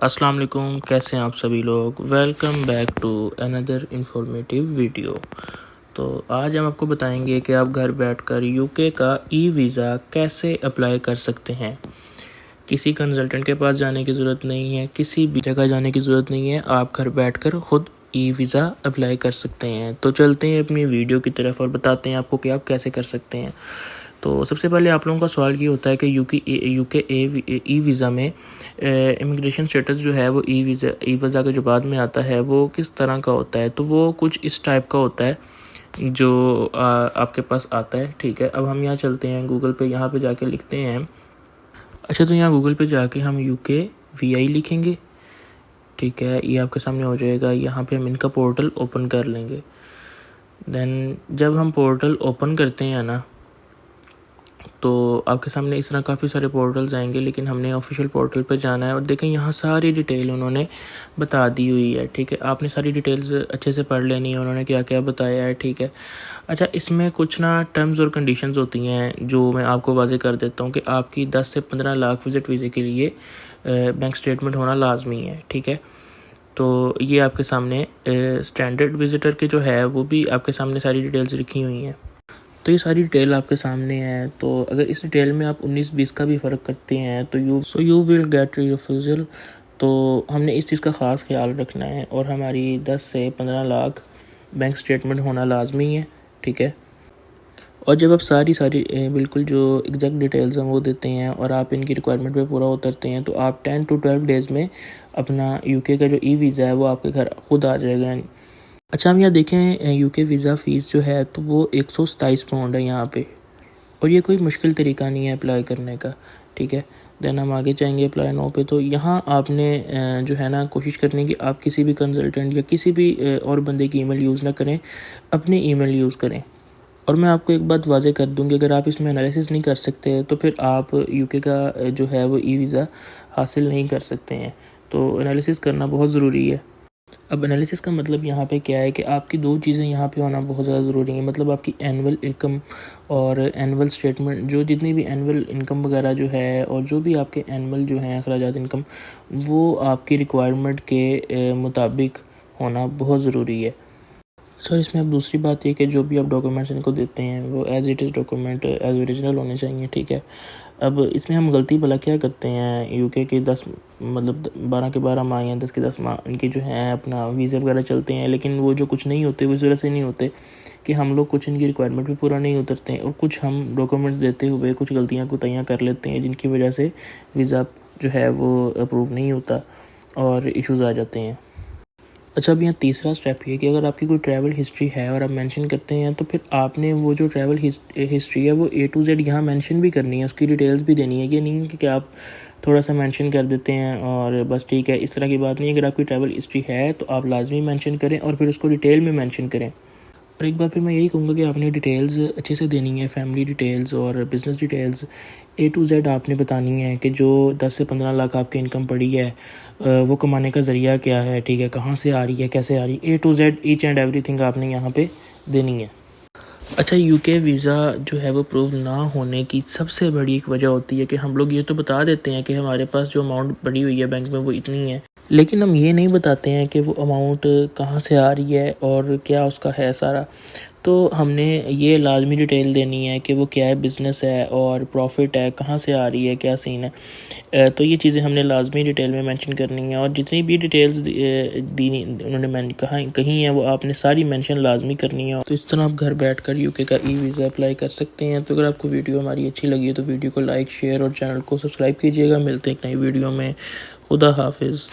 अस्सलाम वालेकुम, कैसे हैं आप सभी लोग। Welcome back to another informative video. तो आज हम आपको बताएंगे कि आप घर बैठकर यूके का ई वीज़ा कैसे अप्लाई कर सकते हैं। किसी कंसल्टेंट के पास जाने की ज़रूरत नहीं है, किसी भी जगह जाने की ज़रूरत नहीं है, आप घर बैठकर खुद ई वीज़ा अप्लाई कर सकते हैं। तो चलते हैं अपनी वीडियो की तरफ और बताते हैं आपको कि आप कैसे कर सकते हैं। तो सबसे पहले आप लोगों का सवाल ये होता है कि यूके ई वीज़ा में इमिग्रेशन स्टेटस जो है वो ई वीज़ा के जो बाद में आता है वो किस तरह का होता है। तो वो कुछ इस टाइप का होता है जो आपके पास आता है। ठीक है, अब हम यहाँ चलते हैं गूगल पे, यहाँ पे जाके लिखते हैं। अच्छा, तो यहाँ गूगल पे जाके हम यूके VI लिखेंगे। ठीक है, ये आपके सामने हो जाएगा। यहाँ पे हम इनका पोर्टल ओपन कर लेंगे। देन जब हम पोर्टल ओपन करते हैं ना, तो आपके सामने इस तरह काफ़ी सारे पोर्टल्स आएंगे, लेकिन हमने ऑफिशियल पोर्टल पर जाना है और देखें यहाँ सारी डिटेल उन्होंने बता दी हुई है। ठीक है, आपने सारी डिटेल्स अच्छे से पढ़ लेनी है, उन्होंने क्या क्या बताया है। ठीक है, अच्छा, इसमें कुछ ना टर्म्स और कंडीशंस होती हैं जो मैं आपको वाज़े कर देता हूँ कि आपकी 10 से 15 लाख विज़िट वीज़े के लिए बैंक स्टेटमेंट होना लाजमी है। ठीक है, तो ये आपके सामने स्टैंडर्ड विज़िटर के जो है वो भी आपके सामने सारी डिटेल्स लिखी हुई हैं। तो ये सारी डिटेल आपके सामने है। तो अगर इस डिटेल में आप 19-20 का भी फ़र्क करते हैं तो यू विल गेट रिफ्यूज़ल। तो हमने इस चीज़ का ख़ास ख्याल रखना है और हमारी 10 से 15 लाख बैंक स्टेटमेंट होना लाजमी है। ठीक है, और जब आप सारी बिल्कुल जो एग्जैक्ट डिटेल्स हैं वो देते हैं और आप इनकी रिक्वायरमेंट पे पूरा उतरते हैं तो आप 10 to 12 डेज़ में अपना यूके का जो ई वीज़ा है वो आपके घर खुद आ जाएगा। अच्छा, हम यहाँ देखें यूके वीज़ा फ़ीस जो है तो वो 127 पाउंड है यहाँ पे, और ये कोई मुश्किल तरीका नहीं है अप्लाई करने का। ठीक है, देन हम आगे जाएंगे अप्लाई नाउ पे। तो यहाँ आपने जो है ना कोशिश करनी कि आप किसी भी कंसल्टेंट या किसी भी और बंदे की ईमेल यूज़ ना करें, अपनी ईमेल यूज़ करें। और मैं आपको एक बात वाज़े कर दूँगी, अगर आप इसमें एनालिसिस नहीं कर सकते तो फिर आप यूके का जो है वो ई वीज़ा हासिल नहीं कर सकते हैं। तो एनालिसिस करना बहुत ज़रूरी है। अब एनालिसिस का मतलब यहाँ पे क्या है कि आपकी दो चीज़ें यहाँ पे होना बहुत ज़्यादा ज़रूरी है। मतलब आपकी एनुअल इनकम और एनुअल स्टेटमेंट, जो जितनी भी एनुअल इनकम वगैरह जो है और जो भी आपके एनुअल जो हैं अखराजात इनकम, वो आपकी रिक्वायरमेंट के मुताबिक होना बहुत ज़रूरी है। सर, इसमें अब दूसरी बात ये कि जो भी आप डॉक्यूमेंट्स इनको देते हैं वो as it is document as original होने चाहिए। ठीक है, अब इसमें हम गलती भला क्या करते हैं, यूके के 10 मतलब 12 के 12 माह या 10 के 10 माह इनके जो हैं अपना वीज़ा वगैरह चलते हैं, लेकिन वो जो कुछ नहीं होते वो इस वजह से नहीं होते कि हम लोग कुछ इनकी रिक्वायरमेंट भी पूरा नहीं उतरते हैं और कुछ हम डॉक्यूमेंट्स देते हुए कुछ गलतियाँ कोताहियाँ कर लेते हैं, जिनकी वजह से वीज़ा जो है वो अप्रूव नहीं होता और इश्यूज़ आ जाते हैं। अच्छा, अब यहाँ तीसरा स्टेप ये कि अगर आपकी कोई ट्रैवल हिस्ट्री है और आप मेंशन करते हैं तो फिर आपने वो जो ट्रैवल हिस्ट्री है वो A to Z यहाँ मेंशन भी करनी है, उसकी डिटेल्स भी देनी है। ये नहीं कि आप थोड़ा सा मेंशन कर देते हैं और बस ठीक है, इस तरह की बात नहीं है। अगर आपकी ट्रैवल हिस्ट्री है तो आप लाजमी मेंशन करें और फिर उसको डिटेल में मेंशन करें। और एक बार फिर मैं यही कहूँगा कि आपने डिटेल्स अच्छे से देनी है, फैमिली डिटेल्स और business details A to Z आपने बतानी है कि जो 10 से 15 लाख आपकी इनकम पड़ी है वो कमाने का ज़रिया क्या है। ठीक है, कहाँ से आ रही है, कैसे आ रही है, A to Z each and everything आपने यहाँ पे देनी है। अच्छा, यूके वीज़ा जो है वो अप्रूव ना होने की सबसे बड़ी एक वजह होती है कि हम लोग ये तो बता देते हैं कि हमारे पास जो अमाउंट पड़ी हुई है बैंक में वो इतनी है, लेकिन हम ये नहीं बताते हैं कि वो अमाउंट कहाँ से आ रही है और क्या उसका है सारा। तो हमने ये लाजमी डिटेल देनी है कि वो क्या है, बिज़नेस है और प्रॉफिट है, कहाँ से आ रही है, क्या सीन है। तो ये चीज़ें हमने लाजमी डिटेल में मेंशन करनी है और जितनी भी डिटेल्स दी उन्होंने कही हैं वो आपने सारी मेंशन लाजमी करनी है। तो इस तरह आप घर बैठकर यूके का ई वीज़ा अप्लाई कर सकते हैं। तो अगर आपको वीडियो हमारी अच्छी लगी है तो वीडियो को लाइक, शेयर और चैनल को सब्सक्राइब कीजिएगा। मिलते हैं एक नई वीडियो में। खुदा हाफिज़।